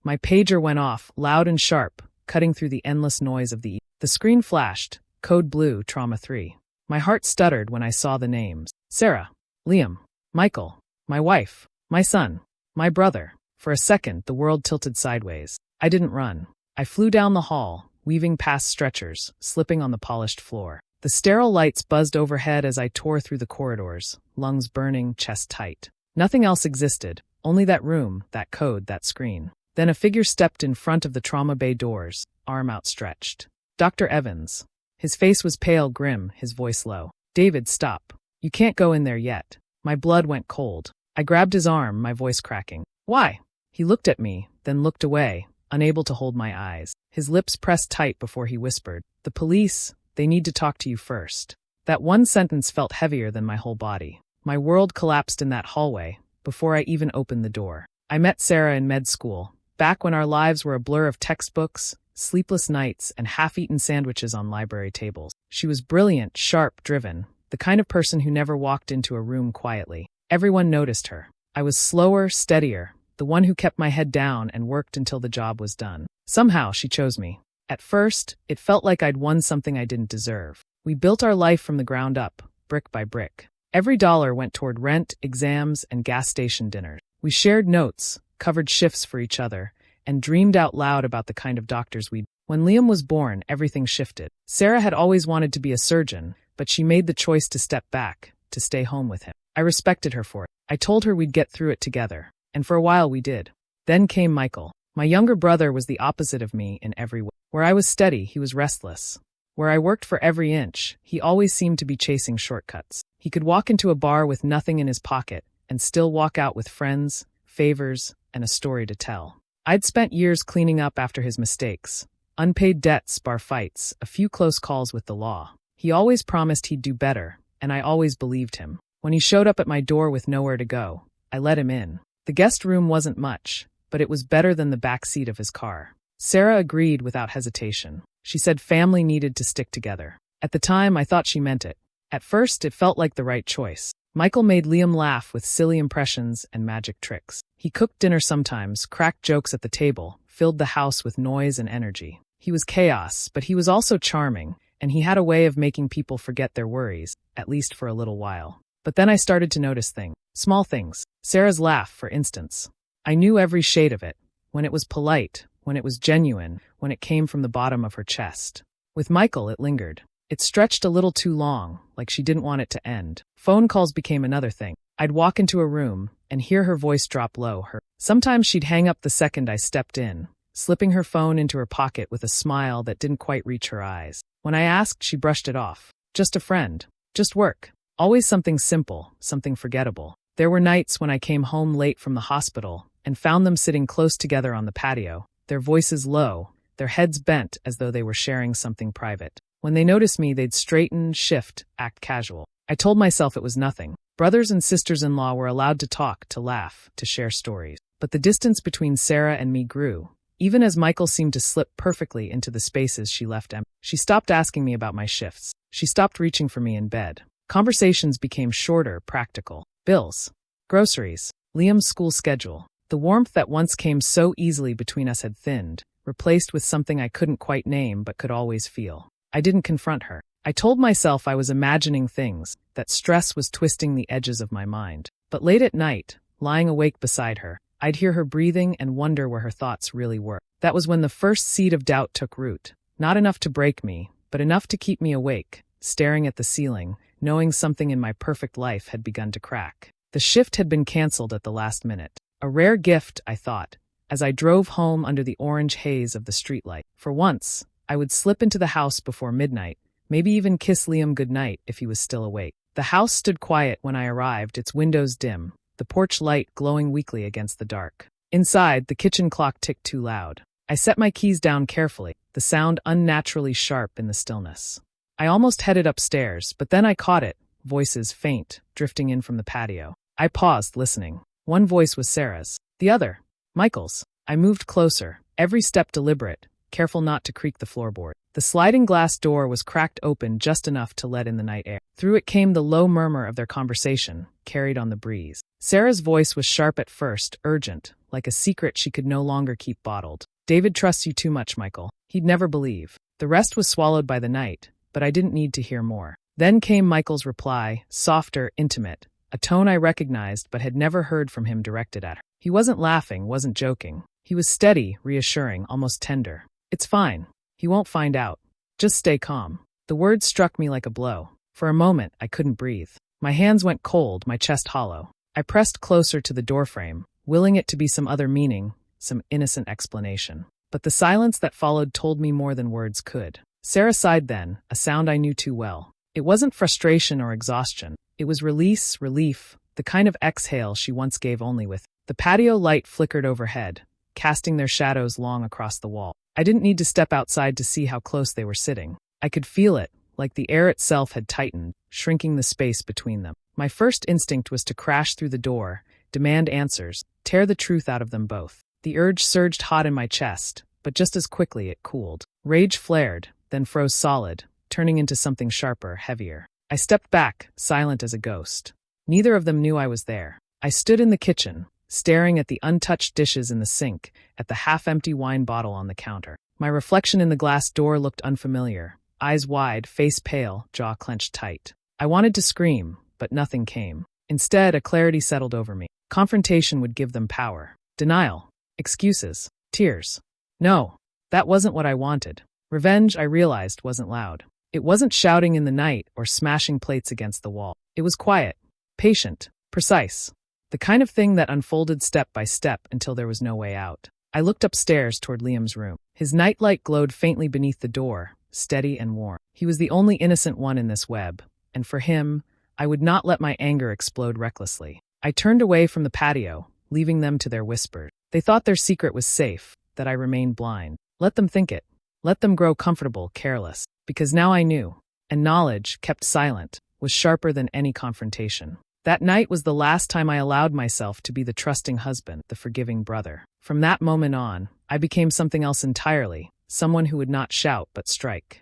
My pager went off, loud and sharp, cutting through the endless noise of the evening. The screen flashed, Code Blue, Trauma 3. My heart stuttered when I saw the names. Sarah, Liam, Michael, my wife, my son, my brother. For a second, the world tilted sideways. I didn't run. I flew down the hall, weaving past stretchers, slipping on the polished floor. The sterile lights buzzed overhead as I tore through the corridors, lungs burning, chest tight. Nothing else existed, only that room, that code, that screen. Then a figure stepped in front of the trauma bay doors, arm outstretched. Dr. Evans. His face was pale, grim, his voice low. David, stop. You can't go in there yet. My blood went cold. I grabbed his arm, my voice cracking. Why? He looked at me, then looked away, unable to hold my eyes. His lips pressed tight before he whispered, "The police, they need to talk to you first." That one sentence felt heavier than my whole body. My world collapsed in that hallway, before I even opened the door. I met Sarah in med school, back when our lives were a blur of textbooks, sleepless nights, and half-eaten sandwiches on library tables. She was brilliant, sharp, driven, the kind of person who never walked into a room quietly. Everyone noticed her. I was slower, steadier, the one who kept my head down and worked until the job was done. Somehow, she chose me. At first, it felt like I'd won something I didn't deserve. We built our life from the ground up, brick by brick. Every dollar went toward rent, exams, and gas station dinners. We shared notes, covered shifts for each other, and dreamed out loud about the kind of doctors we'd. When Liam was born, everything shifted. Sarah had always wanted to be a surgeon, but she made the choice to step back, to stay home with him. I respected her for it. I told her we'd get through it together, and for a while we did. Then came Michael. My younger brother was the opposite of me in every way. Where I was steady, he was restless. Where I worked for every inch, he always seemed to be chasing shortcuts. He could walk into a bar with nothing in his pocket and still walk out with friends, favors, and a story to tell. I'd spent years cleaning up after his mistakes. Unpaid debts, bar fights, a few close calls with the law. He always promised he'd do better, and I always believed him. When he showed up at my door with nowhere to go, I let him in. The guest room wasn't much, but it was better than the back seat of his car. Sarah agreed without hesitation. She said family needed to stick together. At the time, I thought she meant it. At first, it felt like the right choice. Michael made Liam laugh with silly impressions and magic tricks. He cooked dinner sometimes, cracked jokes at the table, filled the house with noise and energy. He was chaos, but he was also charming, and he had a way of making people forget their worries, at least for a little while. But then I started to notice things. Small things. Sarah's laugh, for instance. I knew every shade of it. When it was polite, when it was genuine, when it came from the bottom of her chest. With Michael, it lingered. It stretched a little too long, like she didn't want it to end. Phone calls became another thing. I'd walk into a room and hear her voice drop low. Sometimes she'd hang up the second I stepped in, slipping her phone into her pocket with a smile that didn't quite reach her eyes. When I asked, she brushed it off. Just a friend. Just work. Always something simple, something forgettable. There were nights when I came home late from the hospital and found them sitting close together on the patio, their voices low, their heads bent as though they were sharing something private. When they noticed me, they'd straighten, shift, act casual. I told myself it was nothing. Brothers and sisters-in-law were allowed to talk, to laugh, to share stories. But the distance between Sarah and me grew, even as Michael seemed to slip perfectly into the spaces she left empty. She stopped asking me about my shifts. She stopped reaching for me in bed. Conversations became shorter, practical. Bills. Groceries. Liam's school schedule. The warmth that once came so easily between us had thinned, replaced with something I couldn't quite name but could always feel. I didn't confront her. I told myself I was imagining things, that stress was twisting the edges of my mind. But late at night, lying awake beside her, I'd hear her breathing and wonder where her thoughts really were. That was when the first seed of doubt took root. Not enough to break me, but enough to keep me awake, staring at the ceiling, knowing something in my perfect life had begun to crack. The shift had been canceled at the last minute. A rare gift, I thought, as I drove home under the orange haze of the streetlight. For once, I would slip into the house before midnight, maybe even kiss Liam goodnight if he was still awake. The house stood quiet when I arrived, its windows dim, the porch light glowing weakly against the dark. Inside, the kitchen clock ticked too loud. I set my keys down carefully, the sound unnaturally sharp in the stillness. I almost headed upstairs, but then I caught it, voices faint, drifting in from the patio. I paused, listening. One voice was Sarah's. The other, Michael's. I moved closer, every step deliberate, careful not to creak the floorboard. The sliding glass door was cracked open just enough to let in the night air. Through it came the low murmur of their conversation, carried on the breeze. Sarah's voice was sharp at first, urgent, like a secret she could no longer keep bottled. David trusts you too much, Michael. He'd never believe. The rest was swallowed by the night, but I didn't need to hear more. Then came Michael's reply, softer, intimate, a tone I recognized but had never heard from him directed at her. He wasn't laughing, wasn't joking. He was steady, reassuring, almost tender. It's fine. He won't find out. Just stay calm. The words struck me like a blow. For a moment, I couldn't breathe. My hands went cold, my chest hollow. I pressed closer to the doorframe, willing it to be some other meaning, some innocent explanation. But the silence that followed told me more than words could. Sarah sighed then, a sound I knew too well. It wasn't frustration or exhaustion. It was release, relief, the kind of exhale she once gave only with. The patio light flickered overhead, casting their shadows long across the wall. I didn't need to step outside to see how close they were sitting. I could feel it, like the air itself had tightened, shrinking the space between them. My first instinct was to crash through the door, demand answers, tear the truth out of them both. The urge surged hot in my chest, but just as quickly it cooled. Rage flared, then froze solid, turning into something sharper, heavier. I stepped back, silent as a ghost. Neither of them knew I was there. I stood in the kitchen, staring at the untouched dishes in the sink, at the half-empty wine bottle on the counter. My reflection in the glass door looked unfamiliar, eyes wide, face pale, jaw clenched tight. I wanted to scream, but nothing came. Instead, a clarity settled over me. Confrontation would give them power. Denial. Excuses. Tears. No, that wasn't what I wanted. Revenge, I realized, wasn't loud. It wasn't shouting in the night or smashing plates against the wall. It was quiet, patient, precise. The kind of thing that unfolded step by step until there was no way out. I looked upstairs toward Liam's room. His nightlight glowed faintly beneath the door, steady and warm. He was the only innocent one in this web, and for him, I would not let my anger explode recklessly. I turned away from the patio, leaving them to their whispers. They thought their secret was safe, that I remained blind. Let them think it. Let them grow comfortable, careless. Because now I knew, and knowledge, kept silent, was sharper than any confrontation. That night was the last time I allowed myself to be the trusting husband, the forgiving brother. From that moment on, I became something else entirely, someone who would not shout but strike.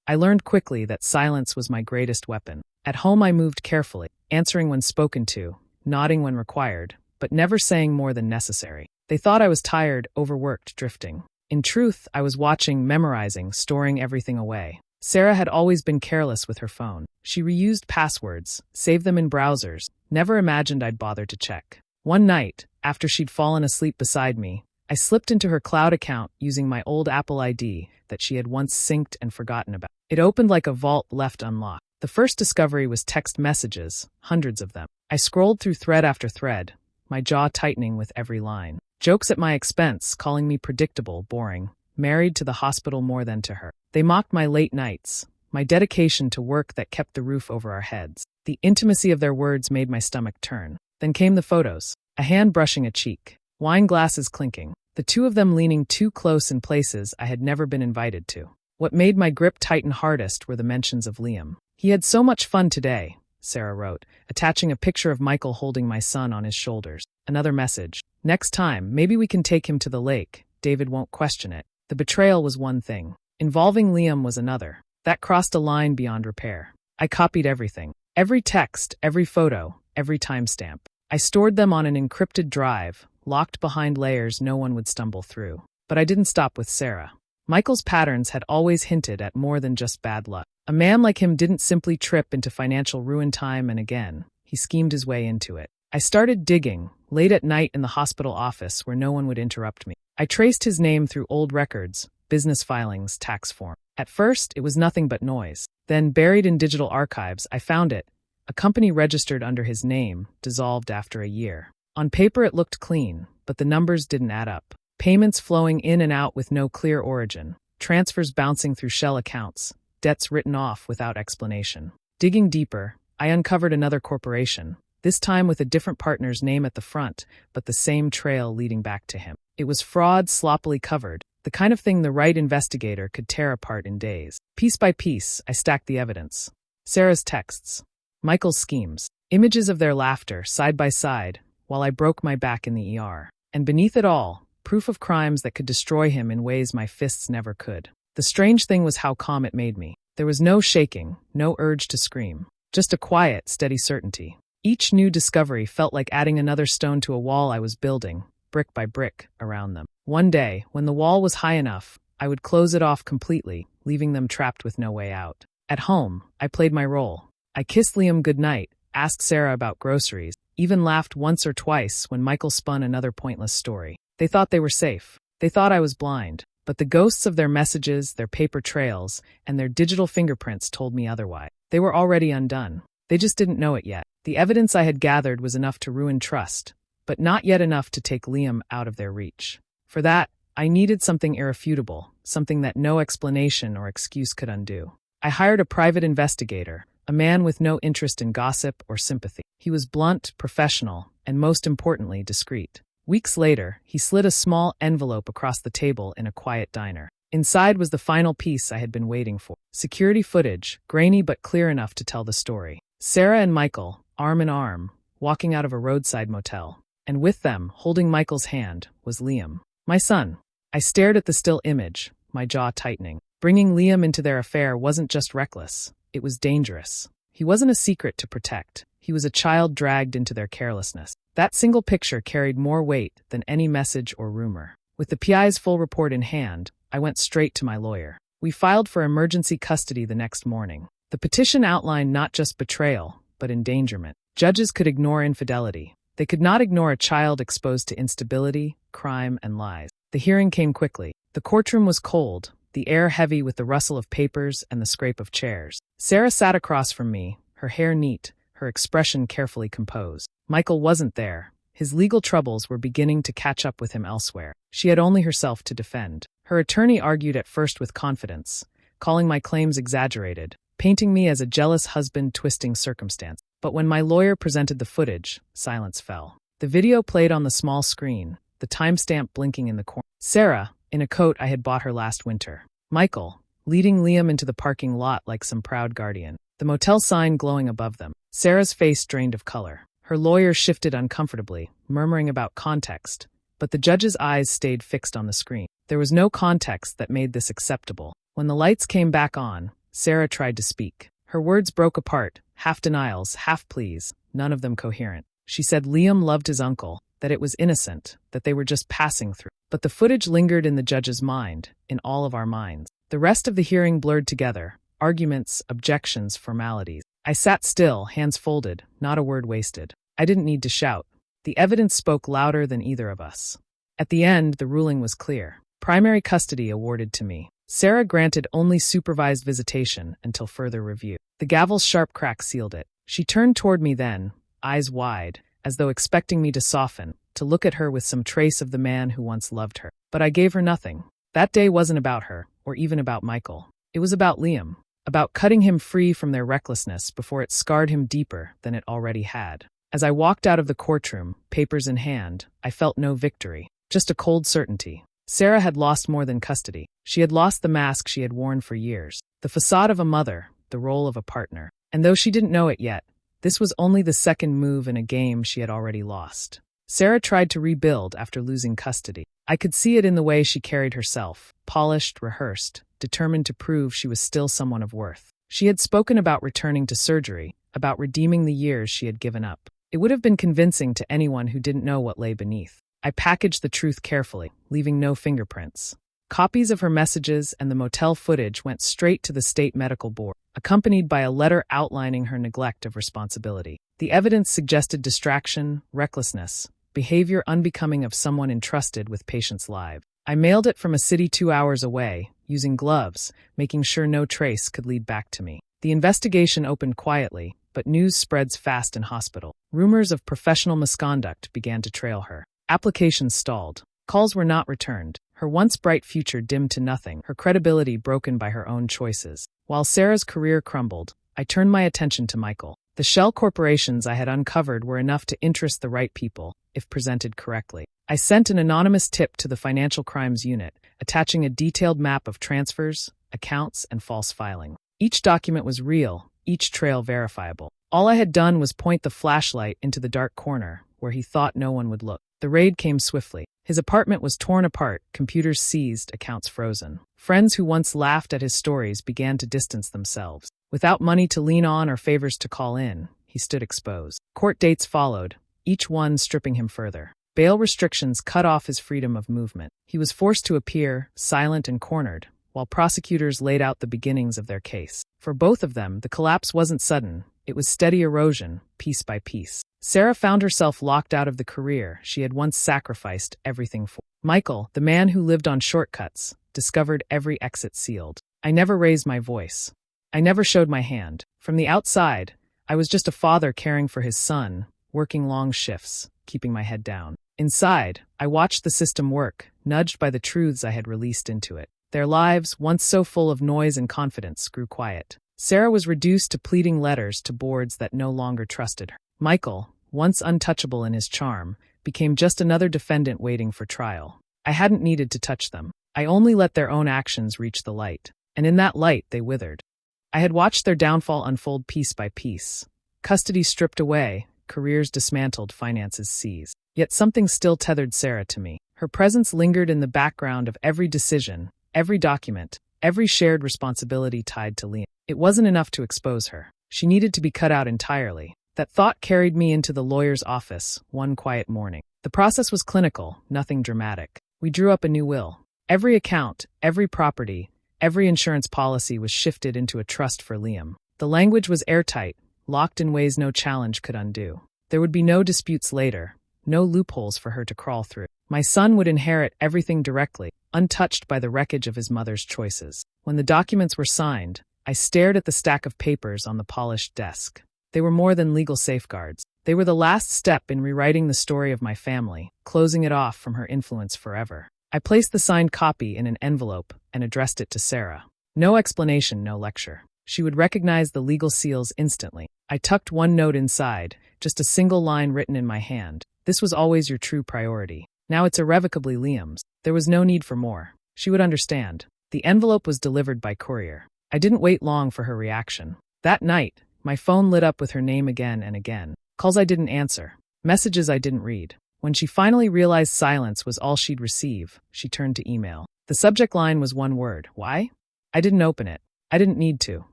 I learned quickly that silence was my greatest weapon. At home I moved carefully, answering when spoken to, nodding when required, but never saying more than necessary. They thought I was tired, overworked, drifting. In truth, I was watching, memorizing, storing everything away. Sarah had always been careless with her phone. She reused passwords, saved them in browsers, never imagined I'd bother to check. One night, after she'd fallen asleep beside me, I slipped into her cloud account using my old Apple ID that she had once synced and forgotten about. It opened like a vault left unlocked. The first discovery was text messages, hundreds of them. I scrolled through thread after thread, my jaw tightening with every line. Jokes at my expense, calling me predictable, boring, married to the hospital more than to her. They mocked my late nights, my dedication to work that kept the roof over our heads. The intimacy of their words made my stomach turn. Then came the photos, a hand brushing a cheek, wine glasses clinking, the two of them leaning too close in places I had never been invited to. What made my grip tighten hardest were the mentions of Liam. He had so much fun today, Sarah wrote, attaching a picture of Michael holding my son on his shoulders. Another message. Next time, maybe we can take him to the lake. David won't question it. The betrayal was one thing. Involving Liam was another. That crossed a line beyond repair. I copied everything. Every text, every photo, every timestamp. I stored them on an encrypted drive, locked behind layers no one would stumble through. But I didn't stop with Sarah. Michael's patterns had always hinted at more than just bad luck. A man like him didn't simply trip into financial ruin time and again. He schemed his way into it. I started digging, late at night in the hospital office where no one would interrupt me. I traced his name through old records, business filings, tax form. At first, it was nothing but noise. Then, buried in digital archives, I found it. A company registered under his name, dissolved after a year. On paper it looked clean, but the numbers didn't add up. Payments flowing in and out with no clear origin. Transfers bouncing through shell accounts. Debts written off without explanation. Digging deeper, I uncovered another corporation. This time with a different partner's name at the front, but the same trail leading back to him. It was fraud sloppily covered, the kind of thing the right investigator could tear apart in days. Piece by piece, I stacked the evidence. Sarah's texts, Michael's schemes, images of their laughter side by side while I broke my back in the ER. And beneath it all, proof of crimes that could destroy him in ways my fists never could. The strange thing was how calm it made me. There was no shaking, no urge to scream, just a quiet, steady certainty. Each new discovery felt like adding another stone to a wall I was building, brick by brick, around them. One day, when the wall was high enough, I would close it off completely, leaving them trapped with no way out. At home, I played my role. I kissed Liam goodnight, asked Sarah about groceries, even laughed once or twice when Michael spun another pointless story. They thought they were safe. They thought I was blind. But the ghosts of their messages, their paper trails, and their digital fingerprints told me otherwise. They were already undone. They just didn't know it yet. The evidence I had gathered was enough to ruin trust, but not yet enough to take Liam out of their reach. For that, I needed something irrefutable, something that no explanation or excuse could undo. I hired a private investigator, a man with no interest in gossip or sympathy. He was blunt, professional, and most importantly, discreet. Weeks later, he slid a small envelope across the table in a quiet diner. Inside was the final piece I had been waiting for. Security footage, grainy but clear enough to tell the story. Sarah and Michael, arm in arm, walking out of a roadside motel. And with them, holding Michael's hand, was Liam. My son. I stared at the still image, my jaw tightening. Bringing Liam into their affair wasn't just reckless, it was dangerous. He wasn't a secret to protect. He was a child dragged into their carelessness. That single picture carried more weight than any message or rumor. With the PI's full report in hand, I went straight to my lawyer. We filed for emergency custody the next morning. The petition outlined not just betrayal, but endangerment. Judges could ignore infidelity. They could not ignore a child exposed to instability, crime, and lies. The hearing came quickly. The courtroom was cold, the air heavy with the rustle of papers and the scrape of chairs. Sarah sat across from me, her hair neat, her expression carefully composed. Michael wasn't there. His legal troubles were beginning to catch up with him elsewhere. She had only herself to defend. Her attorney argued at first with confidence, calling my claims exaggerated, painting me as a jealous husband twisting circumstance. But when my lawyer presented the footage, silence fell. The video played on the small screen, the timestamp blinking in the corner. Sarah, in a coat I had bought her last winter. Michael, leading Liam into the parking lot like some proud guardian. The motel sign glowing above them. Sarah's face drained of color. Her lawyer shifted uncomfortably, murmuring about context, but the judge's eyes stayed fixed on the screen. There was no context that made this acceptable. When the lights came back on, Sarah tried to speak. Her words broke apart, half denials, half pleas, none of them coherent. She said Liam loved his uncle, that it was innocent, that they were just passing through. But the footage lingered in the judge's mind, in all of our minds. The rest of the hearing blurred together, arguments, objections, formalities. I sat still, hands folded, not a word wasted. I didn't need to shout. The evidence spoke louder than either of us. At the end, the ruling was clear. Primary custody awarded to me. Sarah granted only supervised visitation until further review. The gavel's sharp crack sealed it. She turned toward me then, eyes wide, as though expecting me to soften, to look at her with some trace of the man who once loved her. But I gave her nothing. That day wasn't about her, or even about Michael. It was about Liam, about cutting him free from their recklessness before it scarred him deeper than it already had. As I walked out of the courtroom, papers in hand, I felt no victory, just a cold certainty. Sarah had lost more than custody. She had lost the mask she had worn for years, the facade of a mother, the role of a partner. And though she didn't know it yet, this was only the second move in a game she had already lost. Sarah tried to rebuild after losing custody. I could see it in the way she carried herself, polished, rehearsed, determined to prove she was still someone of worth. She had spoken about returning to surgery, about redeeming the years she had given up. It would have been convincing to anyone who didn't know what lay beneath. I packaged the truth carefully, leaving no fingerprints. Copies of her messages and the motel footage went straight to the state medical board, accompanied by a letter outlining her neglect of responsibility. The evidence suggested distraction, recklessness, behavior unbecoming of someone entrusted with patients' lives. I mailed it from a city 2 hours away, using gloves, making sure no trace could lead back to me. The investigation opened quietly, but news spreads fast in hospital. Rumors of professional misconduct began to trail her. Applications stalled. Calls were not returned. Her once bright future dimmed to nothing, her credibility broken by her own choices. While Sarah's career crumbled, I turned my attention to Michael. The shell corporations I had uncovered were enough to interest the right people, if presented correctly. I sent an anonymous tip to the Financial Crimes Unit, attaching a detailed map of transfers, accounts, and false filing. Each document was real, each trail verifiable. All I had done was point the flashlight into the dark corner, where he thought no one would look. The raid came swiftly. His apartment was torn apart, computers seized, accounts frozen. Friends who once laughed at his stories began to distance themselves. Without money to lean on or favors to call in, he stood exposed. Court dates followed, each one stripping him further. Bail restrictions cut off his freedom of movement. He was forced to appear, silent and cornered, while prosecutors laid out the beginnings of their case. For both of them, the collapse wasn't sudden. It was steady erosion, piece by piece. Sarah found herself locked out of the career she had once sacrificed everything for. Michael, the man who lived on shortcuts, discovered every exit sealed. I never raised my voice. I never showed my hand. From the outside, I was just a father caring for his son, working long shifts, keeping my head down. Inside, I watched the system work, nudged by the truths I had released into it. Their lives, once so full of noise and confidence, grew quiet. Sarah was reduced to pleading letters to boards that no longer trusted her. Michael, once untouchable in his charm, became just another defendant waiting for trial. I hadn't needed to touch them. I only let their own actions reach the light. And in that light, they withered. I had watched their downfall unfold piece by piece. Custody stripped away, careers dismantled, finances seized. Yet something still tethered Sarah to me. Her presence lingered in the background of every decision, every document, every shared responsibility tied to Liam. It wasn't enough to expose her. She needed to be cut out entirely. That thought carried me into the lawyer's office one quiet morning. The process was clinical, nothing dramatic. We drew up a new will. Every account, every property, every insurance policy was shifted into a trust for Liam. The language was airtight, locked in ways no challenge could undo. There would be no disputes later, no loopholes for her to crawl through. My son would inherit everything directly, untouched by the wreckage of his mother's choices. When the documents were signed, I stared at the stack of papers on the polished desk. They were more than legal safeguards. They were the last step in rewriting the story of my family, closing it off from her influence forever. I placed the signed copy in an envelope and addressed it to Sarah. No explanation, no lecture. She would recognize the legal seals instantly. I tucked one note inside, just a single line written in my hand. This was always your true priority. Now it's irrevocably Liam's. There was no need for more. She would understand. The envelope was delivered by courier. I didn't wait long for her reaction. That night, my phone lit up with her name again and again. Calls I didn't answer. Messages I didn't read. When she finally realized silence was all she'd receive, she turned to email. The subject line was one word. Why? I didn't open it. I didn't need to.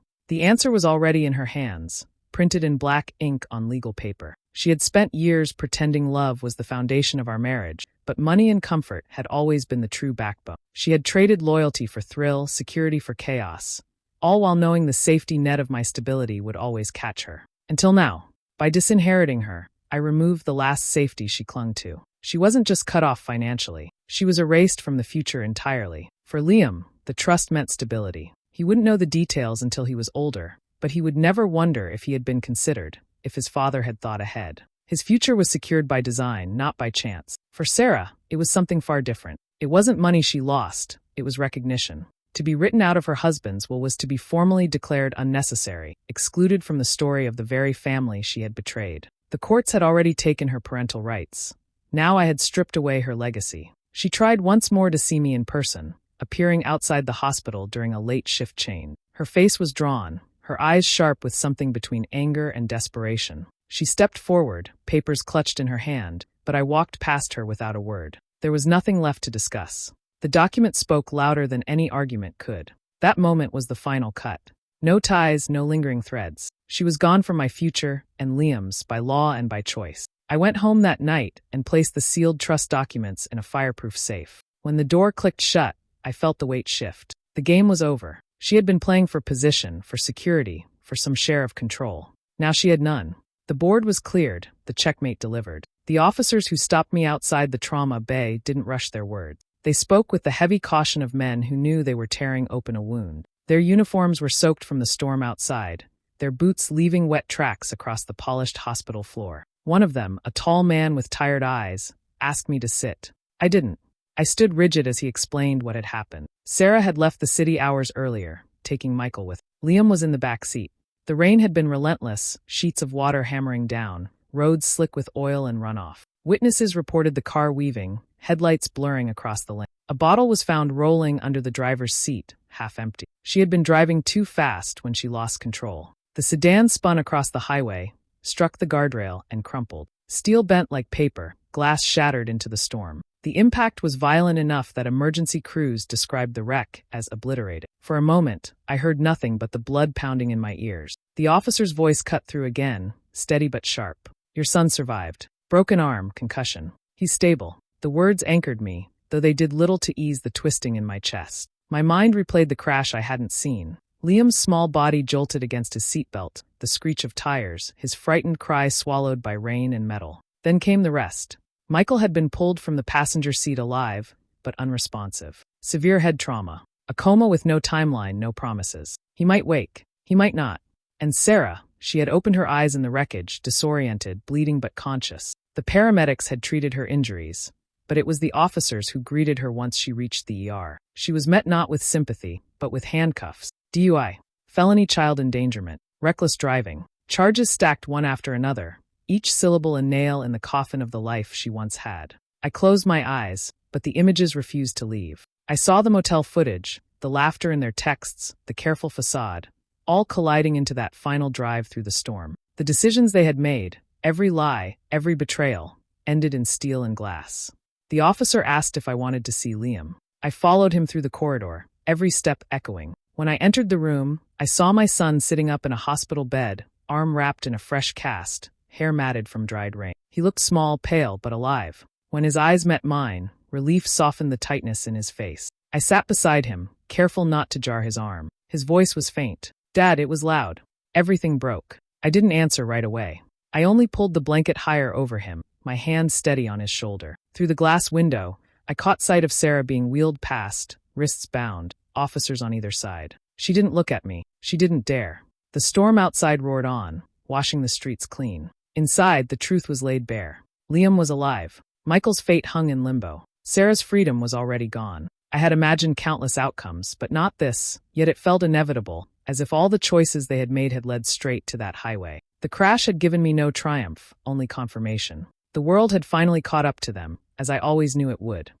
The answer was already in her hands, printed in black ink on legal paper. She had spent years pretending love was the foundation of our marriage, but money and comfort had always been the true backbone. She had traded loyalty for thrill, security for chaos, all while knowing the safety net of my stability would always catch her. Until now, by disinheriting her, I removed the last safety she clung to. She wasn't just cut off financially. She was erased from the future entirely. For Liam, the trust meant stability. He wouldn't know the details until he was older, but he would never wonder if he had been considered, if his father had thought ahead. His future was secured by design, not by chance. For Sarah, it was something far different. It wasn't money she lost, it was recognition. To be written out of her husband's will was to be formally declared unnecessary, excluded from the story of the very family she had betrayed. The courts had already taken her parental rights. Now I had stripped away her legacy. She tried once more to see me in person, appearing outside the hospital during a late shift change. Her face was drawn, her eyes sharp with something between anger and desperation. She stepped forward, papers clutched in her hand, but I walked past her without a word. There was nothing left to discuss. The document spoke louder than any argument could. That moment was the final cut. No ties, no lingering threads. She was gone from my future and Liam's by law and by choice. I went home that night and placed the sealed trust documents in a fireproof safe. When the door clicked shut, I felt the weight shift. The game was over. She had been playing for position, for security, for some share of control. Now she had none. The board was cleared, the checkmate delivered. The officers who stopped me outside the trauma bay didn't rush their words. They spoke with the heavy caution of men who knew they were tearing open a wound. Their uniforms were soaked from the storm outside, their boots leaving wet tracks across the polished hospital floor. One of them, a tall man with tired eyes, asked me to sit. I didn't. I stood rigid as he explained what had happened. Sarah had left the city hours earlier, taking Michael with her. Liam was in the back seat. The rain had been relentless, sheets of water hammering down, roads slick with oil and runoff. Witnesses reported the car weaving, headlights blurring across the lane. A bottle was found rolling under the driver's seat, half empty. She had been driving too fast when she lost control. The sedan spun across the highway, struck the guardrail, and crumpled. Steel bent like paper, glass shattered into the storm. The impact was violent enough that emergency crews described the wreck as obliterated. For a moment, I heard nothing but the blood pounding in my ears. The officer's voice cut through again, steady but sharp. Your son survived. Broken arm, concussion. He's stable. The words anchored me, though they did little to ease the twisting in my chest. My mind replayed the crash I hadn't seen. Liam's small body jolted against his seatbelt, the screech of tires, his frightened cry swallowed by rain and metal. Then came the rest. Michael had been pulled from the passenger seat alive, but unresponsive. Severe head trauma. A coma with no timeline, no promises. He might wake. He might not. And Sarah, she had opened her eyes in the wreckage, disoriented, bleeding but conscious. The paramedics had treated her injuries, but it was the officers who greeted her once she reached the ER. She was met not with sympathy, but with handcuffs. DUI, felony child endangerment, reckless driving. Charges stacked one after another, each syllable a nail in the coffin of the life she once had. I closed my eyes, but the images refused to leave. I saw the motel footage, the laughter in their texts, the careful facade, all colliding into that final drive through the storm. The decisions they had made, every lie, every betrayal, ended in steel and glass. The officer asked if I wanted to see Liam. I followed him through the corridor, every step echoing. When I entered the room, I saw my son sitting up in a hospital bed, arm wrapped in a fresh cast, hair matted from dried rain. He looked small, pale, but alive. When his eyes met mine, relief softened the tightness in his face. I sat beside him, careful not to jar his arm. His voice was faint. "Dad," it was loud. Everything broke. I didn't answer right away. I only pulled the blanket higher over him, my hand steady on his shoulder. Through the glass window, I caught sight of Sarah being wheeled past, wrists bound, officers on either side. She didn't look at me. She didn't dare. The storm outside roared on, washing the streets clean. Inside, the truth was laid bare. Liam was alive. Michael's fate hung in limbo. Sarah's freedom was already gone. I had imagined countless outcomes, but not this, yet it felt inevitable, as if all the choices they had made had led straight to that highway. The crash had given me no triumph, only confirmation. The world had finally caught up to them, as I always knew it would.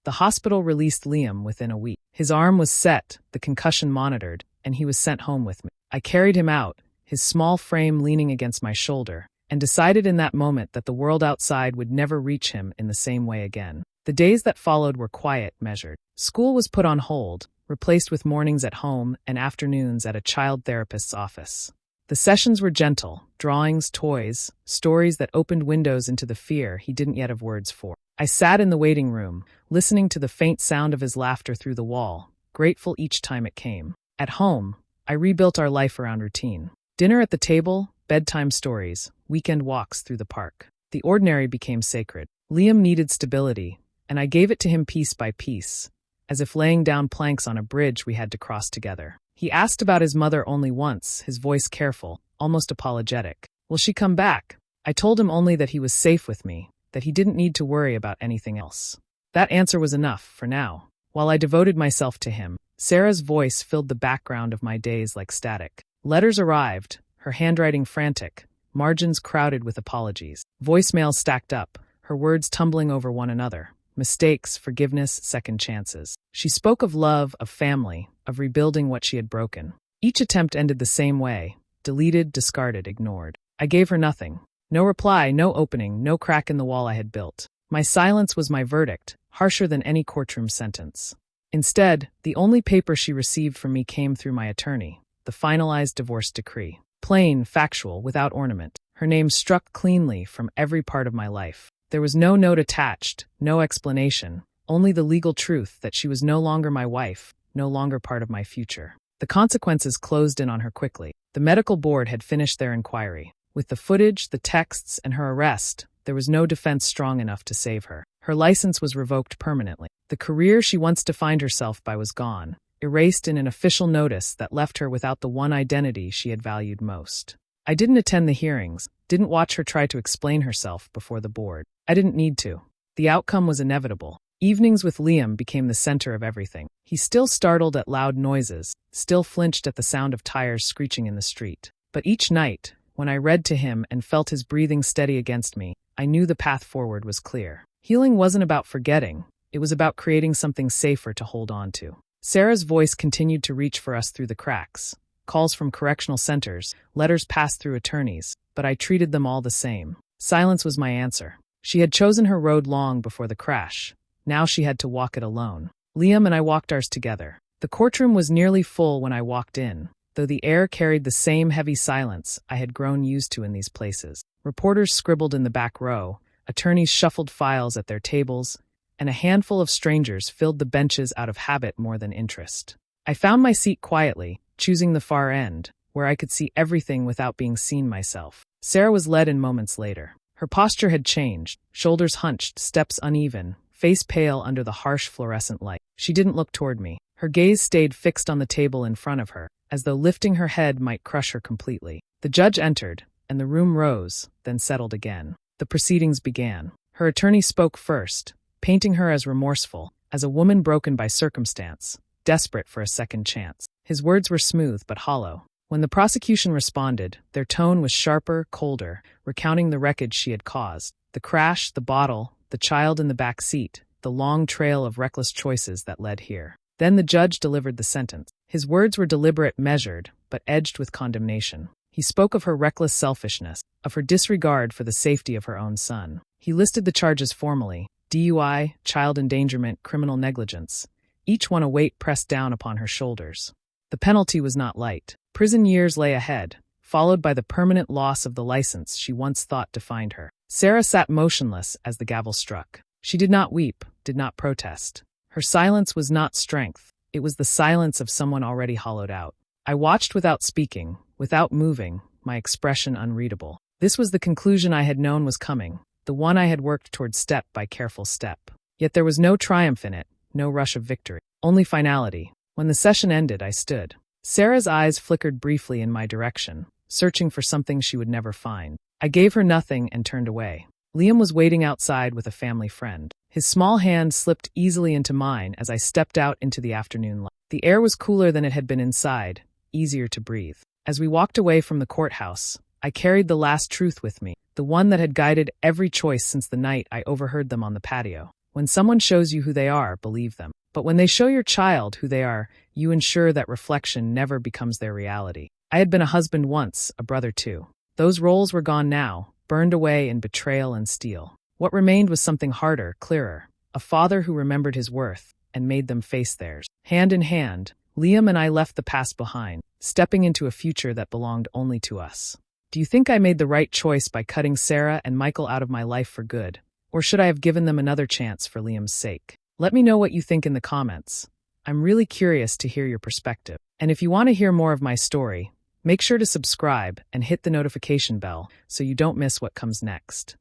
The hospital released Liam within a week. His arm was set, the concussion monitored, and he was sent home with me. I carried him out, his small frame leaning against my shoulder, and decided in that moment that the world outside would never reach him in the same way again. The days that followed were quiet, measured. School was put on hold, replaced with mornings at home and afternoons at a child therapist's office. The sessions were gentle, drawings, toys, stories that opened windows into the fear he didn't yet have words for. I sat in the waiting room, listening to the faint sound of his laughter through the wall, grateful each time it came. At home, I rebuilt our life around routine. Dinner at the table, bedtime stories, weekend walks through the park. The ordinary became sacred. Liam needed stability, and I gave it to him piece by piece, as if laying down planks on a bridge we had to cross together. He asked about his mother only once, his voice careful, almost apologetic. "Will she come back?" I told him only that he was safe with me, that he didn't need to worry about anything else. That answer was enough, for now. While I devoted myself to him, Sarah's voice filled the background of my days like static. Letters arrived, her handwriting frantic, margins crowded with apologies. Voicemails stacked up, her words tumbling over one another. Mistakes, forgiveness, second chances. She spoke of love, of family, of rebuilding what she had broken. Each attempt ended the same way: deleted, discarded, ignored. I gave her nothing. No reply, no opening, no crack in the wall I had built. My silence was my verdict, harsher than any courtroom sentence. Instead, the only paper she received from me came through my attorney, the finalized divorce decree. Plain, factual, without ornament. Her name struck cleanly from every part of my life. There was no note attached, no explanation, only the legal truth that she was no longer my wife, no longer part of my future. The consequences closed in on her quickly. The medical board had finished their inquiry. With the footage, the texts, and her arrest, there was no defense strong enough to save her. Her license was revoked permanently. The career she once defined herself by was gone, erased in an official notice that left her without the one identity she had valued most. I didn't attend the hearings, didn't watch her try to explain herself before the board. I didn't need to. The outcome was inevitable. Evenings with Liam became the center of everything. He still startled at loud noises, still flinched at the sound of tires screeching in the street. But each night, when I read to him and felt his breathing steady against me, I knew the path forward was clear. Healing wasn't about forgetting, it was about creating something safer to hold on to. Sarah's voice continued to reach for us through the cracks. Calls from correctional centers, letters passed through attorneys, but I treated them all the same. Silence was my answer. She had chosen her road long before the crash. Now she had to walk it alone. Liam and I walked ours together. The courtroom was nearly full when I walked in, though the air carried the same heavy silence I had grown used to in these places. Reporters scribbled in the back row, Attorneys shuffled files at their tables, and a handful of strangers filled the benches out of habit more than interest. I found my seat quietly, choosing the far end, where I could see everything without being seen myself. Sarah was led in moments later. Her posture had changed, shoulders hunched, steps uneven, face pale under the harsh fluorescent light. She didn't look toward me. Her gaze stayed fixed on the table in front of her, as though lifting her head might crush her completely. The judge entered, and the room rose, then settled again. The proceedings began. Her attorney spoke first, painting her as remorseful, as a woman broken by circumstance, desperate for a second chance. His words were smooth but hollow. When the prosecution responded, their tone was sharper, colder, recounting the wreckage she had caused. The crash, the bottle, the child in the back seat, the long trail of reckless choices that led here. Then the judge delivered the sentence. His words were deliberate, measured, but edged with condemnation. He spoke of her reckless selfishness, of her disregard for the safety of her own son. He listed the charges formally: DUI, child endangerment, criminal negligence, each one a weight pressed down upon her shoulders. The penalty was not light. Prison years lay ahead, followed by the permanent loss of the license she once thought defined her. Sarah sat motionless as the gavel struck. She did not weep, did not protest. Her silence was not strength. It was the silence of someone already hollowed out. I watched without speaking, without moving, my expression unreadable. This was the conclusion I had known was coming, the one I had worked toward step by careful step. Yet there was no triumph in it, no rush of victory, only finality. When the session ended, I stood. Sarah's eyes flickered briefly in my direction, searching for something she would never find. I gave her nothing and turned away. Liam was waiting outside with a family friend. His small hand slipped easily into mine as I stepped out into the afternoon light. The air was cooler than it had been inside, easier to breathe. As we walked away from the courthouse, I carried the last truth with me, the one that had guided every choice since the night I overheard them on the patio. When someone shows you who they are, believe them. But when they show your child who they are, you ensure that reflection never becomes their reality. I had been a husband once, a brother too. Those roles were gone now, burned away in betrayal and steel. What remained was something harder, clearer, a father who remembered his worth and made them face theirs. Hand in hand, Liam and I left the past behind, stepping into a future that belonged only to us. Do you think I made the right choice by cutting Sarah and Michael out of my life for good? Or should I have given them another chance for Liam's sake? Let me know what you think in the comments. I'm really curious to hear your perspective. And if you want to hear more of my story, make sure to subscribe and hit the notification bell so you don't miss what comes next.